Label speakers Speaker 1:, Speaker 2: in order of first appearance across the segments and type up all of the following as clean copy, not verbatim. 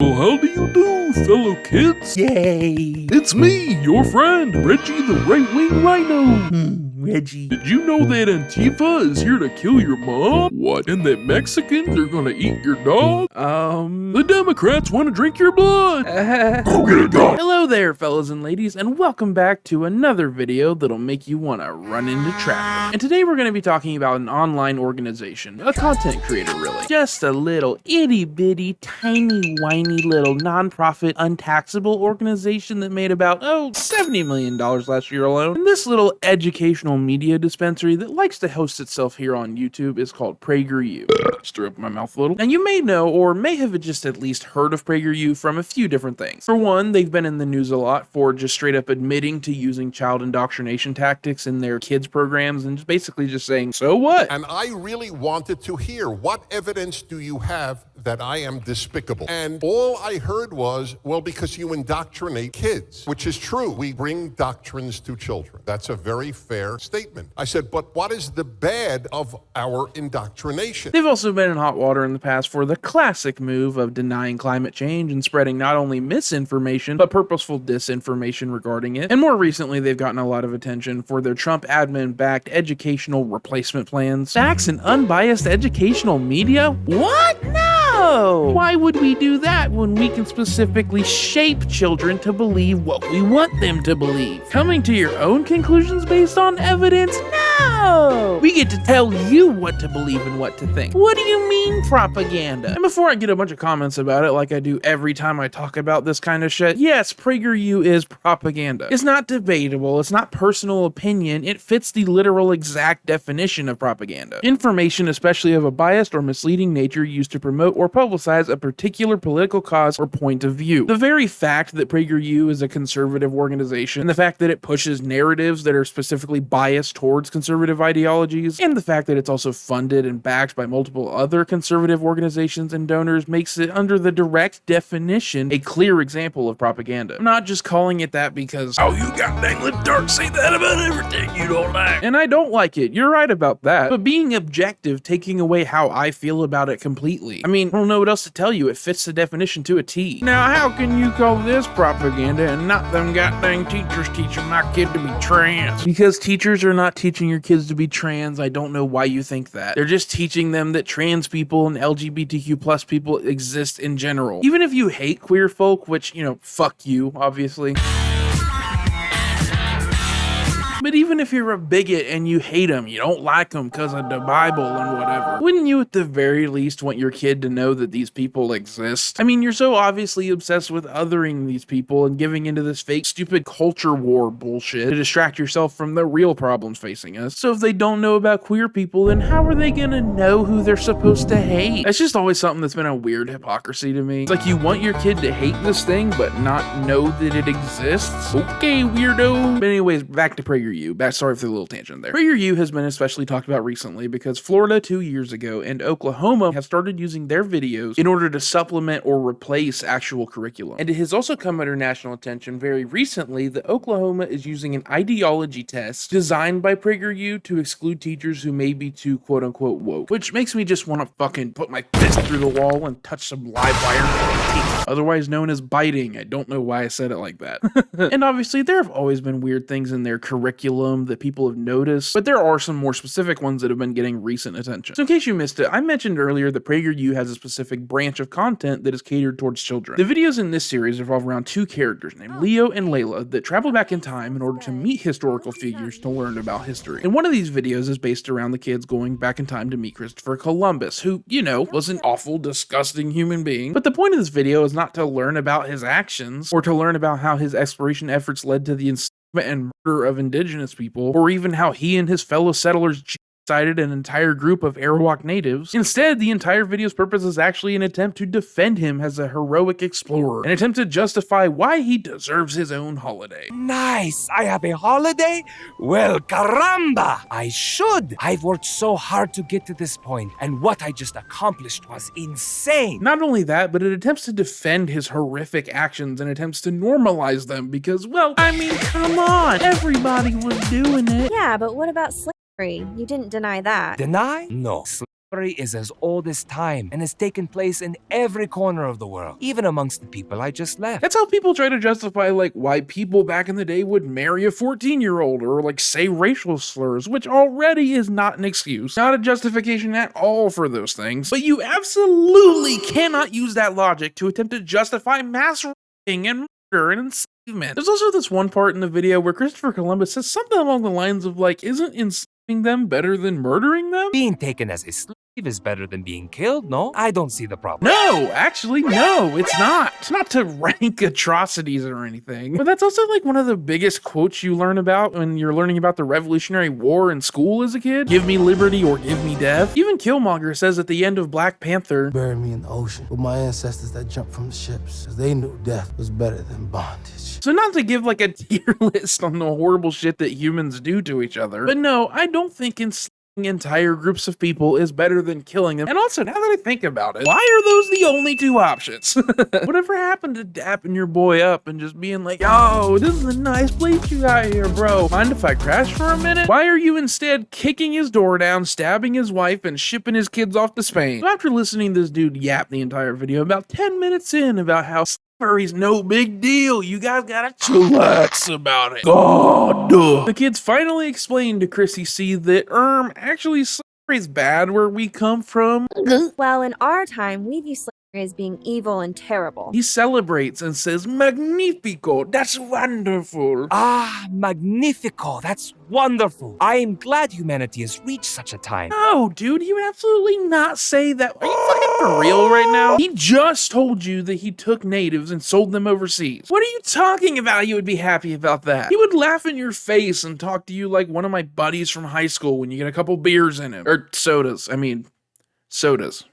Speaker 1: Well, how do you do, fellow kids?
Speaker 2: Yay!
Speaker 1: It's me, your friend, Reggie the Right-Wing Rhino.
Speaker 2: Reggie.
Speaker 1: Did you know that Antifa is here to kill your mom? What? And that Mexicans are gonna eat your dog? The Democrats want to drink your blood. Go get it done.
Speaker 2: Hello there, fellas and ladies, and welcome back to another video that'll make you want to run into traffic. And today we're going to be talking about an online organization, a content creator really. Just a little itty-bitty, tiny, whiny little non-profit, untaxable organization that made about, $70 million last year alone. And this little educational media dispensary that likes to host itself here on YouTube is called PragerU. Stir up my mouth a little. And you may know, or may have just at least heard of PragerU from a few different things. For one, they've been in the news a lot for just straight up admitting to using child indoctrination tactics in their kids programs and just basically just saying, so what?
Speaker 3: And I really wanted to hear, what evidence do you have that I am despicable? And all I heard was, well, because you indoctrinate kids, which is true. We bring doctrines to children. That's a very fair statement. I said, but what is the bad of our indoctrination?
Speaker 2: They've also been in hot water in the past for the classic move of denying climate change and spreading not only misinformation, but purposeful disinformation regarding it. And more recently, they've gotten a lot of attention for their Trump admin-backed educational replacement plans. Facts and unbiased educational media? What? No! Why would we do that when we can specifically shape children to believe what we want them to believe? Coming to your own conclusions based on evidence? No! We get to tell you what to believe and what to think. What do you mean propaganda? And before I get a bunch of comments about it like I do every time I talk about this kind of shit, yes, PragerU is propaganda. It's not debatable, it's not personal opinion, it fits the literal exact definition of propaganda. Information, especially of a biased or misleading nature, used to promote or publicize a particular political cause or point of view. The very fact that PragerU is a conservative organization, and the fact that it pushes narratives that are specifically biased towards conservative ideologies, and the fact that it's also funded and backed by multiple other conservative organizations and donors makes it, under the direct definition, a clear example of propaganda. I'm not just calling it that because, oh, you got dang libtards say that about everything you don't like. And I don't like it, you're right about that. But being objective, taking away how I feel about it completely. I mean, I don't know what else to tell you, it fits the definition to a T. Now, how can you call this propaganda and not them goddamn teachers teaching my kid to be trans? Because teachers are not teaching your kids to be trans. I don't know why you think that. They're just teaching them that trans people and LGBTQ plus people exist in general. Even if you hate queer folk, which, fuck you, obviously. But even if you're a bigot and you hate them, you don't like them because of the Bible and whatever, wouldn't you at the very least want your kid to know that these people exist? I mean, you're so obviously obsessed with othering these people and giving into this fake, stupid culture war bullshit to distract yourself from the real problems facing us. So if they don't know about queer people, then how are they gonna know who they're supposed to hate? That's just always something that's been a weird hypocrisy to me. It's like you want your kid to hate this thing, but not know that it exists? Okay, weirdo. But anyways, back to PragerU. Sorry for the little tangent there. PragerU has been especially talked about recently because Florida 2 years ago and Oklahoma have started using their videos in order to supplement or replace actual curriculum. And it has also come under national attention very recently that Oklahoma is using an ideology test designed by PragerU to exclude teachers who may be too quote-unquote woke, which makes me just want to fucking put my fist through the wall and touch some live wire with my teeth, otherwise known as biting. I don't know why I said it like that. And obviously there have always been weird things in their curriculum that people have noticed, but there are some more specific ones that have been getting recent attention. So in case you missed it, I mentioned earlier that PragerU has a specific branch of content that is catered towards children. The videos in this series revolve around two characters named Leo and Layla that travel back in time in order to meet historical figures to learn about history. And one of these videos is based around the kids going back in time to meet Christopher Columbus, who, was an awful, disgusting human being. But the point of this video is not to learn about his actions or to learn about how his exploration efforts led to the and murder of indigenous people, or even how he and his fellow settlers genocidated an entire group of Arawak natives. Instead, the entire video's purpose is actually an attempt to defend him as a heroic explorer, an attempt to justify why he deserves his own holiday.
Speaker 4: Nice! I have a holiday? Well, caramba! I should! I've worked so hard to get to this point, and what I just accomplished was insane!
Speaker 2: Not only that, but it attempts to defend his horrific actions and attempts to normalize them because, well, I mean, come on! Everybody was doing it!
Speaker 5: Yeah, but what about slavery? You didn't deny that.
Speaker 4: Deny? No. slavery is as old as time and has taken place in every corner of the world, even amongst the people I just left.
Speaker 2: That's how people try to justify, like, why people back in the day would marry a 14-year-old or, like, say racial slurs, which already is not an excuse, not a justification at all for those things. But you absolutely cannot use that logic to attempt to justify mass raping and murder and enslavement. There's also this one part in the video where Christopher Columbus says something along the lines of, like, isn't enslaving them better than murdering them?
Speaker 4: Being taken as a slave is better than being killed, no? I don't see the problem.
Speaker 2: No, actually, no, it's not. It's not to rank atrocities or anything. But that's also like one of the biggest quotes you learn about when you're learning about the Revolutionary War in school as a kid. Give me liberty or give me death. Even Killmonger says at the end of Black Panther,
Speaker 5: Bury me in the ocean with my ancestors that jumped from the ships, because they knew death was better than bondage.
Speaker 2: so not to give like a tier list on the horrible shit that humans do to each other, but no, I don't think enslaving entire groups of people is better than killing them. And also, now that I think about it, why are those the only two options? Whatever happened to dapping your boy up and just being like, yo, this is a nice place you got here, bro. Mind if I crash for a minute? Why are you instead kicking his door down, stabbing his wife, and shipping his kids off to Spain? So after listening to this dude yap the entire video, about 10 minutes in about how slavery's no big deal, you guys gotta chillax about it. God. The kids finally explained to Chrissy C that, actually slavery's bad where we come from.
Speaker 6: Well, in our time, we view slavery as being evil and terrible.
Speaker 2: He celebrates and says, Magnifico, that's wonderful.
Speaker 4: Ah, magnifico. That's wonderful. I am glad humanity has reached such a time.
Speaker 2: No, dude, he would absolutely not say that. Are you fucking for real right now? He just told you that he took natives and sold them overseas. What are you talking about? You would be happy about that. He would laugh in your face and talk to you like one of my buddies from high school when you get a couple beers in him. Or sodas. I mean, sodas.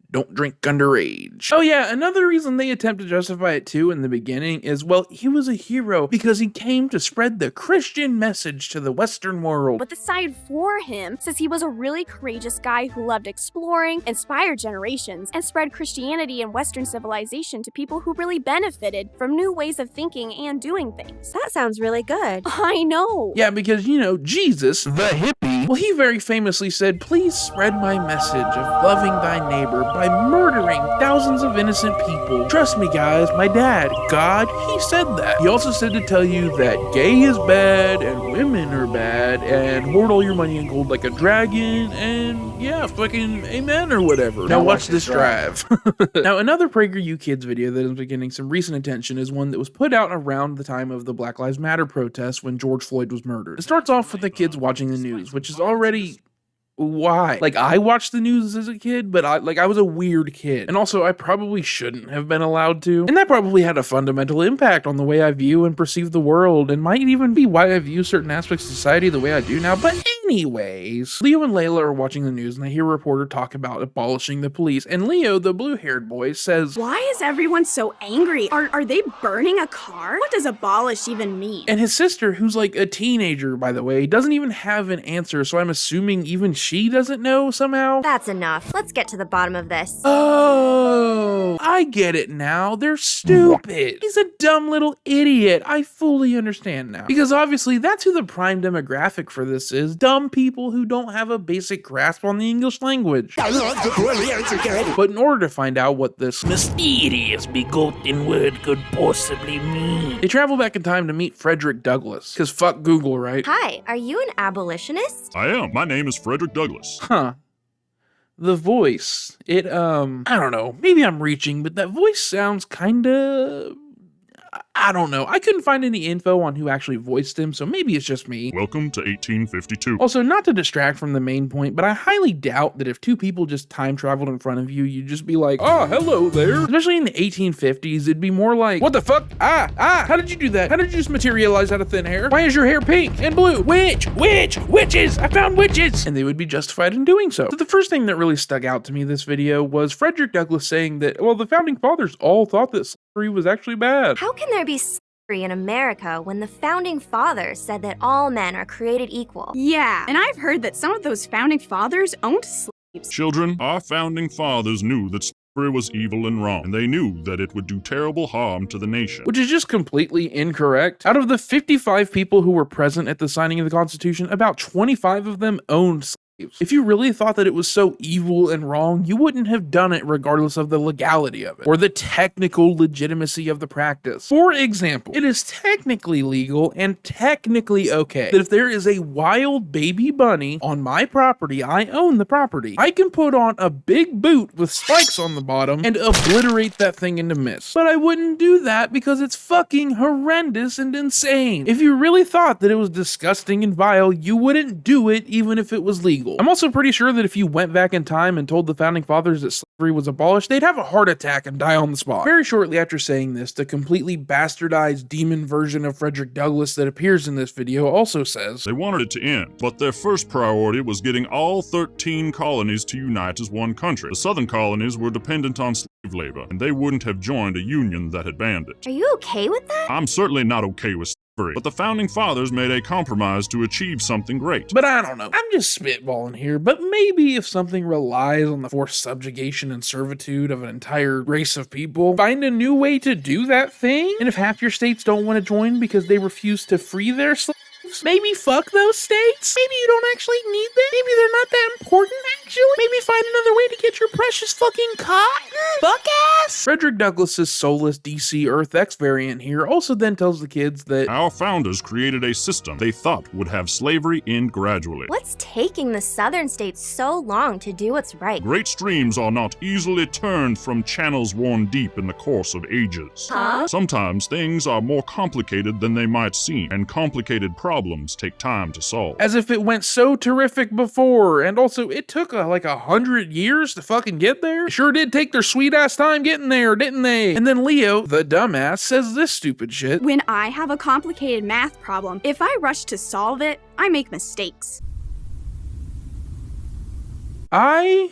Speaker 2: Don't drink underage. Oh yeah, another reason they attempt to justify it too in the beginning is, well, he was a hero because he came to spread the Christian message to the Western world.
Speaker 7: But the side for him says he was a really courageous guy who loved exploring, inspired generations, and spread Christianity and Western civilization to people who really benefited from new ways of thinking and doing things.
Speaker 6: That sounds really good.
Speaker 7: I know.
Speaker 2: Yeah, because, you know, Jesus, the hippie, well, he very famously said, please spread my message of loving thy neighbor by murdering thousands of innocent people. Trust me, guys, my dad, God, he said that. He also said to tell you that gay is bad and women are bad and hoard all your money in gold like a dragon and yeah, fucking amen or whatever. Now watch this drive. Now, another PragerU Kids video that has been getting some recent attention is one that was put out around the time of the Black Lives Matter protests when George Floyd was murdered. It starts off with the kids watching the news, which is already... why? Like, I watched the news as a kid, but I was a weird kid. And also, I probably shouldn't have been allowed to. And that probably had a fundamental impact on the way I view and perceive the world, and might even be why I view certain aspects of society the way I do now. But anyways, Leo and Layla are watching the news, and they hear a reporter talk about abolishing the police. And Leo, the blue-haired boy, says,
Speaker 8: why is everyone so angry? Are they burning a car? What does abolish even mean?
Speaker 2: and his sister, who's like a teenager, by the way, doesn't even have an answer, so I'm assuming even she doesn't know somehow.
Speaker 6: That's enough. Let's get to the bottom of this.
Speaker 2: Oh, I get it now. They're stupid. He's a dumb little idiot. I fully understand now. Because obviously that's who the prime demographic for this is. Dumb people who don't have a basic grasp on the English language. But in order to find out what this mysterious begotten word could possibly mean, they travel back in time to meet Frederick Douglass. Because fuck Google, right?
Speaker 6: Hi, are you an abolitionist?
Speaker 9: I am. My name is Frederick Douglass.
Speaker 2: Huh. The voice. I don't know. Maybe I'm reaching, but that voice sounds kinda... I don't know. I couldn't find any info on who actually voiced him, so maybe it's just me.
Speaker 9: Welcome to 1852.
Speaker 2: Also, not to distract from the main point, but I highly doubt that if two people just time traveled in front of you, you'd just be like, oh, hello there. Especially in the 1850s, it'd be more like, what the fuck? How did you do that? How did you just materialize out of thin air? Why is your hair pink and blue? Witches! I found witches! And they would be justified in doing so. So the first thing that really stuck out to me this video was Frederick Douglass saying that, well, the founding fathers all thought that slavery was actually bad.
Speaker 6: How can there be slavery in America when the founding fathers said that all men are created equal?
Speaker 8: Yeah, and I've heard that some of those founding fathers owned slaves.
Speaker 9: Children, our founding fathers knew that slavery was evil and wrong, and they knew that it would do terrible harm to the nation.
Speaker 2: Which is just completely incorrect. Out of the 55 people who were present at the signing of the Constitution, about 25 of them owned slaves. If you really thought that it was so evil and wrong, you wouldn't have done it regardless of the legality of it or the technical legitimacy of the practice. For example, it is technically legal and technically okay that if there is a wild baby bunny on my property, I own the property, I can put on a big boot with spikes on the bottom and obliterate that thing into mist. But I wouldn't do that because it's fucking horrendous and insane. If you really thought that it was disgusting and vile, you wouldn't do it even if it was legal. I'm also pretty sure that if you went back in time and told the founding fathers that slavery was abolished, they'd have a heart attack and die on the spot. Very shortly after saying this, the completely bastardized demon version of Frederick Douglass that appears in this video also says,
Speaker 9: They wanted it to end, but their first priority was getting all 13 colonies to unite as one country. The southern colonies were dependent on slave labor, and they wouldn't have joined a union that had banned it.
Speaker 6: Are you okay with that?
Speaker 9: I'm certainly not okay with slavery, but the founding fathers made a compromise to achieve something great.
Speaker 2: But I don't know. I'm just spitballing here, but maybe if something relies on the forced subjugation and servitude of an entire race of people, find a new way to do that thing? And if half your states don't want to join because they refuse to free their slaves, maybe fuck those states? Maybe you don't actually need them? Maybe they're not that important, actually? Maybe find another way to get your precious fucking cotton? Fuck ass! Frederick Douglass's soulless DC Earth X variant here also then tells the kids that
Speaker 9: Our founders created a system they thought would have slavery end gradually.
Speaker 6: What's taking the southern states so long to do what's right?
Speaker 9: Great streams are not easily turned from channels worn deep in the course of ages.
Speaker 6: Huh?
Speaker 9: Sometimes things are more complicated than they might seem, and complicated problems take time to solve.
Speaker 2: as if it went so terrific before, and also it took like 100 years to fucking get there. It sure did take their sweet ass time getting there, didn't they? And then Leo, the dumbass, says this stupid shit.
Speaker 8: When I have a complicated math problem, if I rush to solve it, I make mistakes.
Speaker 2: I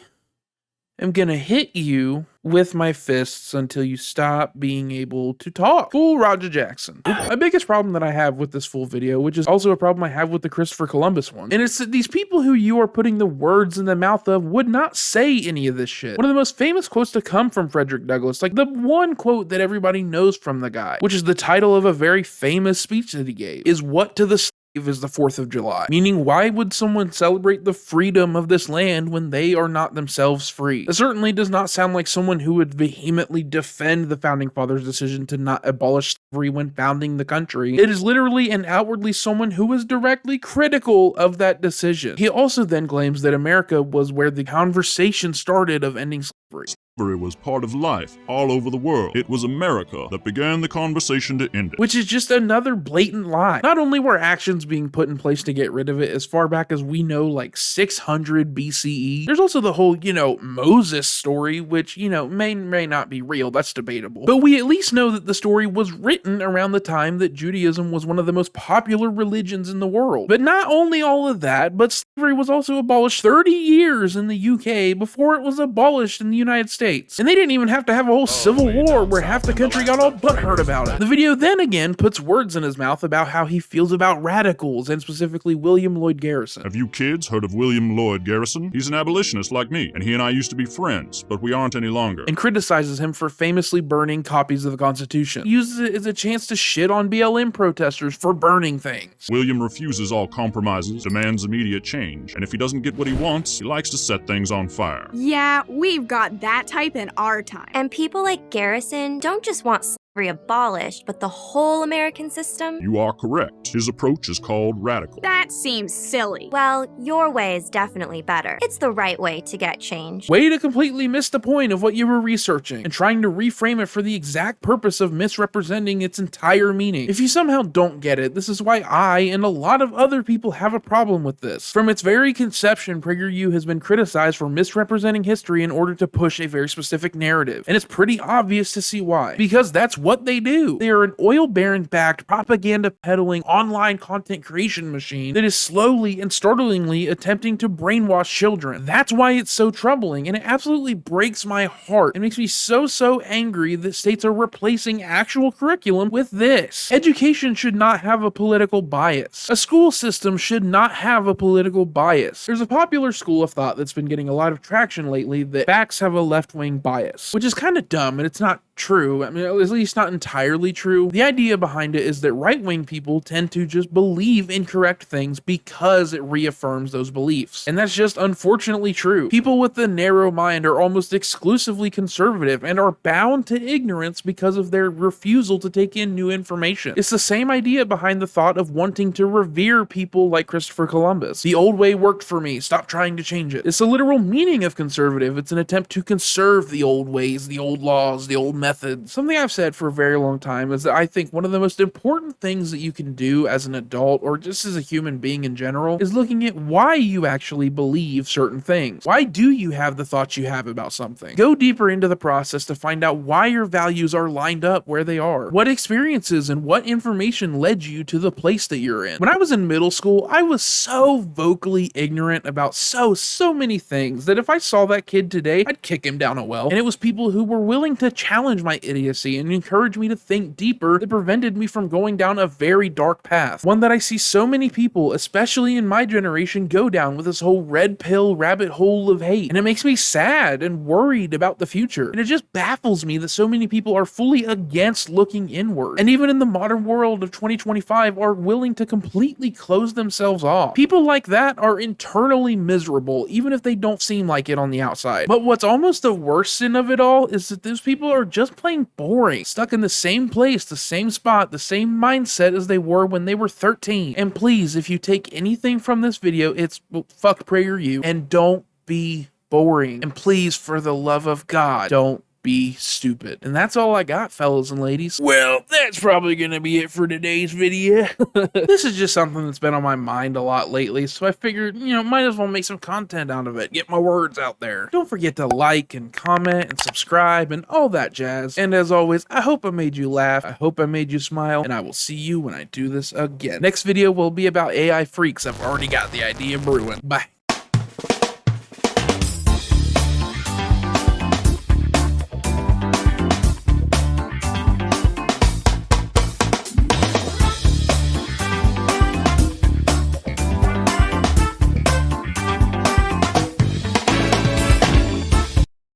Speaker 2: am gonna hit you with my fists until you stop being able to talk. Fool Roger Jackson. My biggest problem that I have with this full video, which is also a problem I have with the Christopher Columbus one, and it's that these people who you are putting the words in the mouth of would not say any of this shit. One of the most famous quotes to come from Frederick Douglass, like the one quote that everybody knows from the guy, which is the title of a very famous speech that he gave, is "What to the slave is the 4th of July?" Meaning, why would someone celebrate the freedom of this land when they are not themselves free? That certainly does not sound like someone who would vehemently defend the founding fathers' decision to not abolish slavery when founding the country. It is literally and outwardly someone who is directly critical of that decision. He also then claims that America was where the conversation started of ending slavery.
Speaker 9: Slavery was part of life all over the world. It was America that began the conversation to end it.
Speaker 2: Which is just another blatant lie. Not only were actions being put in place to get rid of it as far back as we know, like 600 BCE, there's also the whole, Moses story, which, may not be real, that's debatable. But we at least know that the story was written around the time that Judaism was one of the most popular religions in the world. But not only all of that, but slavery was also abolished 30 years in the UK before it was abolished in the United States. And they didn't even have to have a whole civil war where half the country got all butthurt about it. The video then again puts words in his mouth about how he feels about radicals, and specifically William Lloyd Garrison.
Speaker 9: Have you kids heard of William Lloyd Garrison? He's an abolitionist like me, and he and I used to be friends, but we aren't any longer.
Speaker 2: And criticizes him for famously burning copies of the Constitution. He uses it as a chance to shit on BLM protesters for burning things.
Speaker 9: William refuses all compromises, demands immediate change, and if he doesn't get what he wants, he likes to set things on fire.
Speaker 8: Yeah, we've got that type in our time.
Speaker 6: And people like Garrison don't just want slavery abolished, but the whole American system?
Speaker 9: You are correct. His approach is called radical.
Speaker 8: That seems silly.
Speaker 6: Well, your way is definitely better. It's the right way to get change.
Speaker 2: Way to completely miss the point of what you were researching and trying to reframe it for the exact purpose of misrepresenting its entire meaning. If you somehow don't get it, this is why I and a lot of other people have a problem with this. From its very conception, PragerU has been criticized for misrepresenting history in order to push a very specific narrative, and it's pretty obvious to see why. Because that's what they do. They are an oil baron-backed, propaganda-peddling online content creation machine that is slowly and startlingly attempting to brainwash children. That's why it's so troubling, and it absolutely breaks my heart. It makes me so angry that states are replacing actual curriculum with this. Education should not have a political bias. A school system should not have a political bias. There's a popular school of thought that's been getting a lot of traction lately that facts have a left-wing bias, which is kind of dumb, and it's not true. I mean, at least not entirely true. The idea behind it is that right-wing people tend to just believe incorrect things because it reaffirms those beliefs. And that's just unfortunately true. People with a narrow mind are almost exclusively conservative and are bound to ignorance because of their refusal to take in new information. It's the same idea behind the thought of wanting to revere people like Christopher Columbus. The old way worked for me, stop trying to change it. It's the literal meaning of conservative. It's an attempt to conserve the old ways, the old laws, the old methods. Something I've said for a very long time is that I think one of the most important things that you can do as an adult, or just as a human being in general, is looking at why you actually believe certain things. Why do you have the thoughts you have about something? Go deeper into the process to find out why your values are lined up where they are. What experiences and what information led you to the place that you're in. When I was in middle school, I was so vocally ignorant about so many things that if I saw that kid today, I'd kick him down a well. And it was people who were willing to challenge my idiocy and encourage me to think deeper that prevented me from going down a very dark path. One that I see so many people, especially in my generation, go down with this whole red pill rabbit hole of hate. And it makes me sad and worried about the future. And it just baffles me that so many people are fully against looking inward. And even in the modern world of 2025 are willing to completely close themselves off. People like that are internally miserable, even if they don't seem like it on the outside. But what's almost the worst sin of it all is that those people are just plain boring, stuck in the same place, the same spot, the same mindset as they were when they were 13. And please, if you take anything from this video, it's fuck PragerU and don't be boring. And please, for the love of God, don't be stupid. And that's all I got, fellas and ladies. Well, that's probably gonna be it for today's video. This is just something that's been on my mind a lot lately, so I figured, might as well make some content out of it, get my words out there. Don't forget to like and comment and subscribe and all that jazz. And as always, I hope I made you laugh, I hope I made you smile, and I will see you when I do this again. Next video will be about AI freaks. I've already got the idea brewing. Bye.